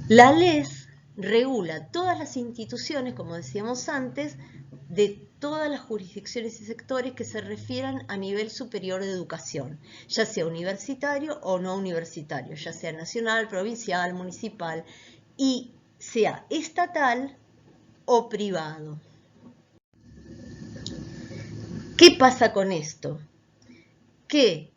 La LES regula todas las instituciones, como decíamos antes, de todas las jurisdicciones y sectores que se refieran a nivel superior de educación, ya sea universitario o no universitario, ya sea nacional, provincial, municipal, y sea estatal o privado. ¿Qué pasa con esto? Que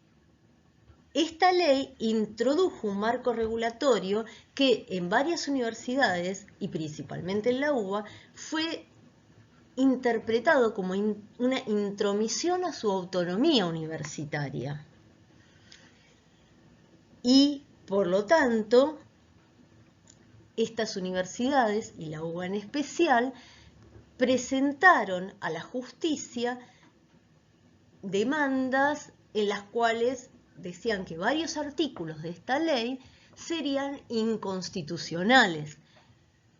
esta ley introdujo un marco regulatorio que en varias universidades, y principalmente en la UBA, fue interpretado como una intromisión a su autonomía universitaria. Y, por lo tanto, estas universidades, y la UBA en especial, presentaron a la justicia demandas en las cuales decían que varios artículos de esta ley serían inconstitucionales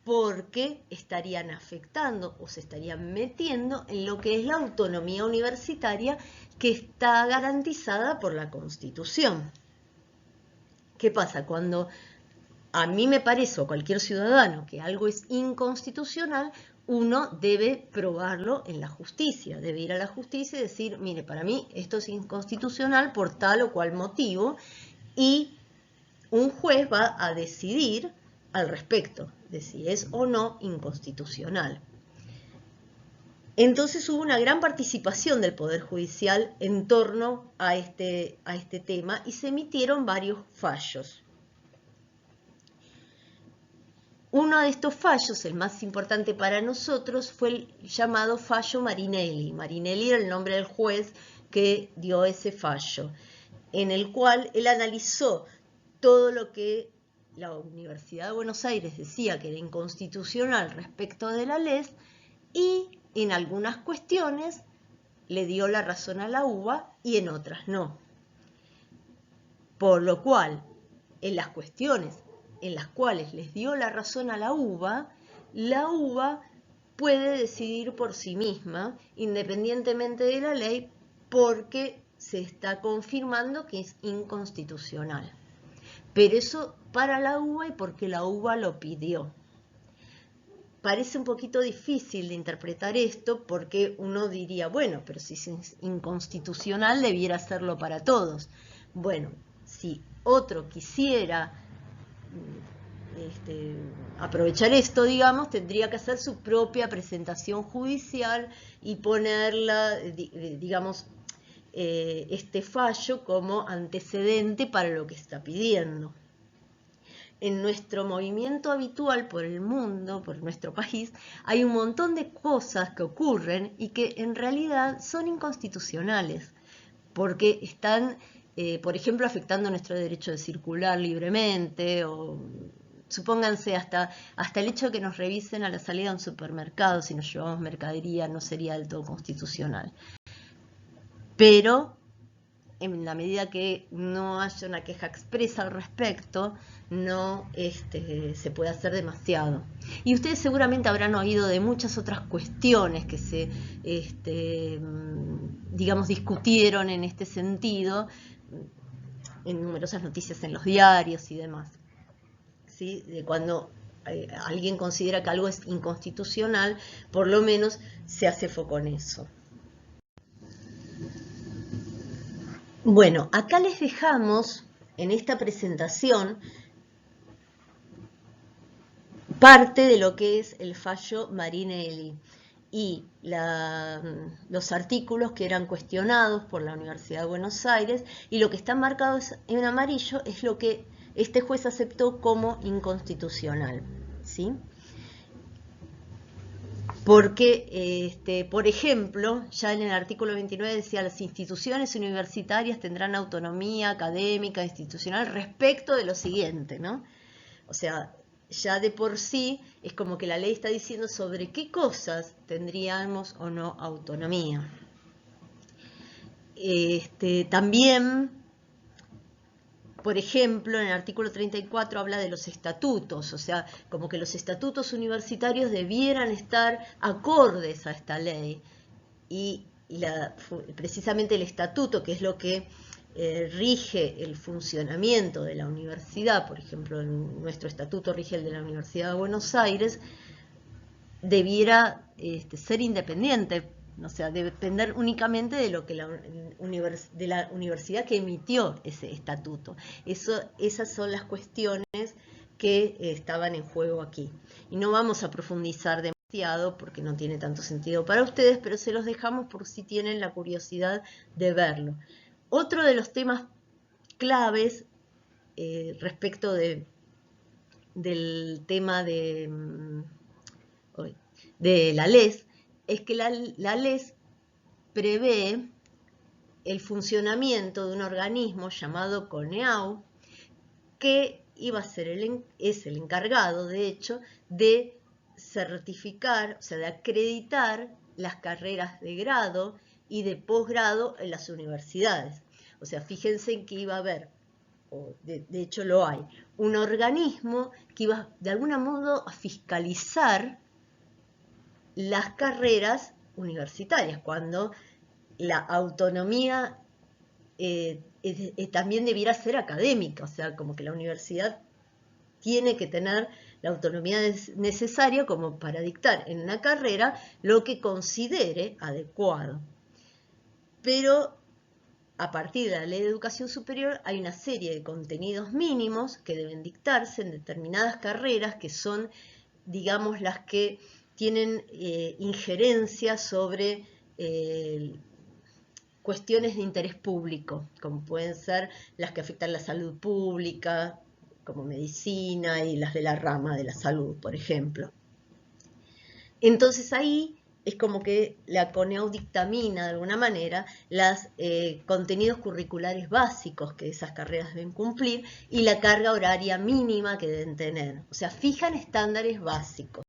porque estarían afectando o se estarían metiendo en lo que es la autonomía universitaria que está garantizada por la Constitución. ¿Qué pasa? Cuando a mí me parece, o cualquier ciudadano, que algo es inconstitucional, uno debe probarlo en la justicia, debe ir a la justicia y decir, mire, para mí esto es inconstitucional por tal o cual motivo, y un juez va a decidir al respecto de si es o no inconstitucional. Entonces hubo una gran participación del Poder Judicial en torno a este tema y se emitieron varios fallos. Uno de estos fallos, el más importante para nosotros, fue el llamado fallo Marinelli. Marinelli era el nombre del juez que dio ese fallo, en el cual él analizó todo lo que la Universidad de Buenos Aires decía que era inconstitucional respecto de la LES y en algunas cuestiones le dio la razón a la UBA y en otras no. Por lo cual, en las cuestiones en las cuales les dio la razón a la UBA puede decidir por sí misma, independientemente de la ley, porque se está confirmando que es inconstitucional. Pero eso para la UBA y porque la UBA lo pidió. Parece un poquito difícil de interpretar esto porque uno diría, bueno, pero si es inconstitucional debiera hacerlo para todos. Bueno, si otro quisiera aprovechar esto, digamos, tendría que hacer su propia presentación judicial y ponerla, digamos, este fallo como antecedente para lo que está pidiendo. En nuestro movimiento habitual por el mundo, por nuestro país, hay un montón de cosas que ocurren y que en realidad son inconstitucionales, porque están, por ejemplo, afectando nuestro derecho de circular libremente, o supónganse hasta el hecho de que nos revisen a la salida a un supermercado si nos llevamos mercadería no sería del todo constitucional. Pero en la medida que no haya una queja expresa al respecto, no se puede hacer demasiado. Y ustedes seguramente habrán oído de muchas otras cuestiones que se, digamos, discutieron en este sentido, en numerosas noticias en los diarios y demás. ¿Sí? De cuando alguien considera que algo es inconstitucional, por lo menos se hace foco en eso. Bueno, acá les dejamos en esta presentación parte de lo que es el fallo Marinelli y los artículos que eran cuestionados por la Universidad de Buenos Aires, y lo que está marcado en amarillo es lo que este juez aceptó como inconstitucional, ¿sí? Porque, por ejemplo, ya en el artículo 29 decía, las instituciones universitarias tendrán autonomía académica, institucional, respecto de lo siguiente, ¿no? O sea, ya de por sí es como que la ley está diciendo sobre qué cosas tendríamos o no autonomía. También, por ejemplo, en el artículo 34 habla de los estatutos, o sea, como que los estatutos universitarios debieran estar acordes a esta ley. Y precisamente el estatuto, que es lo que rige el funcionamiento de la universidad, por ejemplo, en nuestro estatuto rige el de la Universidad de Buenos Aires, debiera ser independiente, o sea, depender únicamente de lo que de la universidad que emitió ese estatuto. Esas son las cuestiones que estaban en juego aquí. Y no vamos a profundizar demasiado porque no tiene tanto sentido para ustedes, pero se los dejamos por si tienen la curiosidad de verlo. Otro de los temas claves respecto del tema de la LES es que la LES prevé el funcionamiento de un organismo llamado CONEAU, que iba a ser es el encargado, de hecho, de certificar, o sea, de acreditar las carreras de grado y de posgrado en las universidades. O sea, fíjense en que iba a haber, o de hecho lo hay, un organismo que iba de algún modo a fiscalizar las carreras universitarias, cuando la autonomía también debiera ser académica, o sea, como que la universidad tiene que tener la autonomía necesaria como para dictar en una carrera lo que considere adecuado. Pero a partir de la Ley de Educación Superior hay una serie de contenidos mínimos que deben dictarse en determinadas carreras que son, digamos, las que tienen injerencia sobre cuestiones de interés público, como pueden ser las que afectan la salud pública, como medicina y las de la rama de la salud, por ejemplo. Entonces ahí es como que la CONEAU dictamina de alguna manera los contenidos curriculares básicos que esas carreras deben cumplir y la carga horaria mínima que deben tener. O sea, fijan estándares básicos.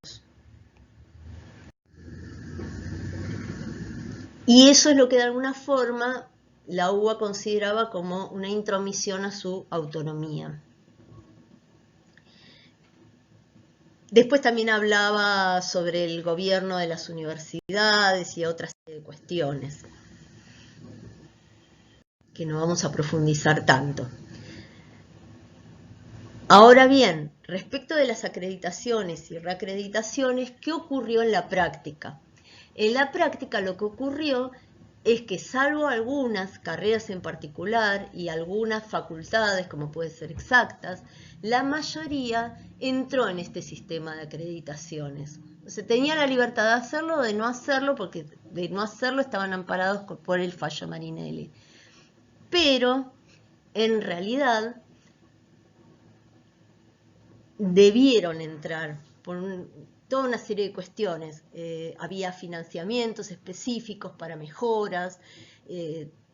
Y eso es lo que de alguna forma la UBA consideraba como una intromisión a su autonomía. Después también hablaba sobre el gobierno de las universidades y otras cuestiones que no vamos a profundizar tanto. Ahora bien, respecto de las acreditaciones y reacreditaciones, ¿qué ocurrió en la práctica? En la práctica lo que ocurrió es que, salvo algunas carreras en particular y algunas facultades, como pueden ser exactas, la mayoría entró en este sistema de acreditaciones. Se tenía la libertad de hacerlo o de no hacerlo, porque de no hacerlo estaban amparados por el fallo Marinelli. Pero, en realidad, debieron entrar por toda una serie de cuestiones. Había financiamientos específicos para mejoras,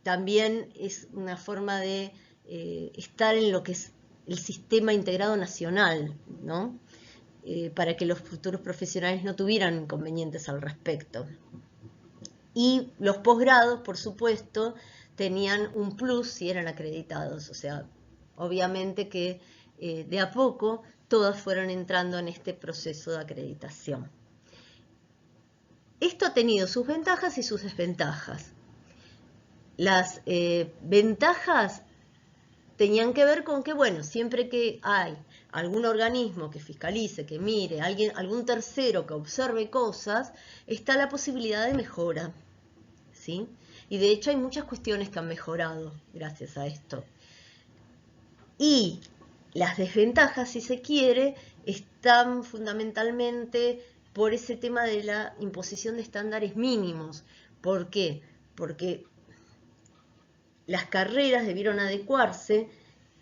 también es una forma de estar en lo que es el sistema integrado nacional, ¿no? Para que los futuros profesionales no tuvieran inconvenientes al respecto. Y los posgrados, por supuesto, tenían un plus si eran acreditados, o sea, obviamente que de a poco todas fueron entrando en este proceso de acreditación. Esto ha tenido sus ventajas y sus desventajas. Las ventajas tenían que ver con que, bueno, siempre que hay algún organismo que fiscalice, que mire, algún tercero que observe cosas, está la posibilidad de mejora, ¿sí? Y de hecho hay muchas cuestiones que han mejorado gracias a esto. Y las desventajas, si se quiere, están fundamentalmente por ese tema de la imposición de estándares mínimos. ¿Por qué? Porque las carreras debieron adecuarse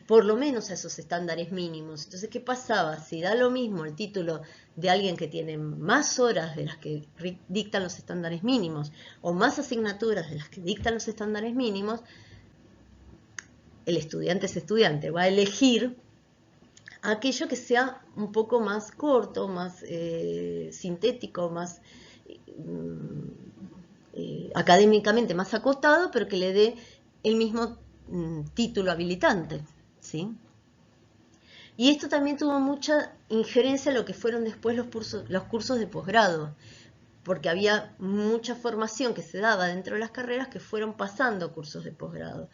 por lo menos a esos estándares mínimos. Entonces, ¿qué pasaba? Si da lo mismo el título de alguien que tiene más horas de las que dictan los estándares mínimos o más asignaturas de las que dictan los estándares mínimos, el estudiante es estudiante, va a elegir aquello que sea un poco más corto, más sintético, más académicamente más acotado, pero que le dé el mismo título habilitante, ¿sí? Y esto también tuvo mucha injerencia en lo que fueron después los cursos de posgrado, porque había mucha formación que se daba dentro de las carreras que fueron pasando a cursos de posgrado.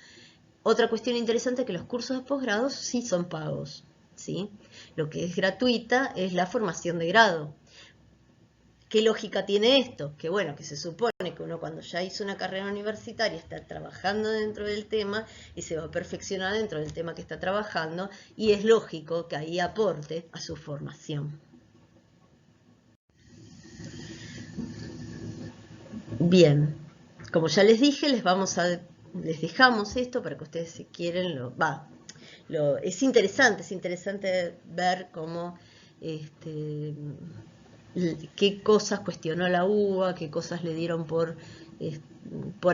Otra cuestión interesante es que los cursos de posgrado sí son pagos, ¿sí? Lo que es gratuita es la formación de grado. ¿Qué lógica tiene esto? Que bueno, que se supone que uno cuando ya hizo una carrera universitaria está trabajando dentro del tema y se va a perfeccionar dentro del tema que está trabajando, y es lógico que ahí aporte a su formación. Bien, como ya les dije, les dejamos esto para que ustedes, si quieren, es interesante ver cómo qué cosas cuestionó la UBA, qué cosas le dieron por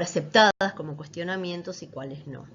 aceptadas como cuestionamientos y cuáles no.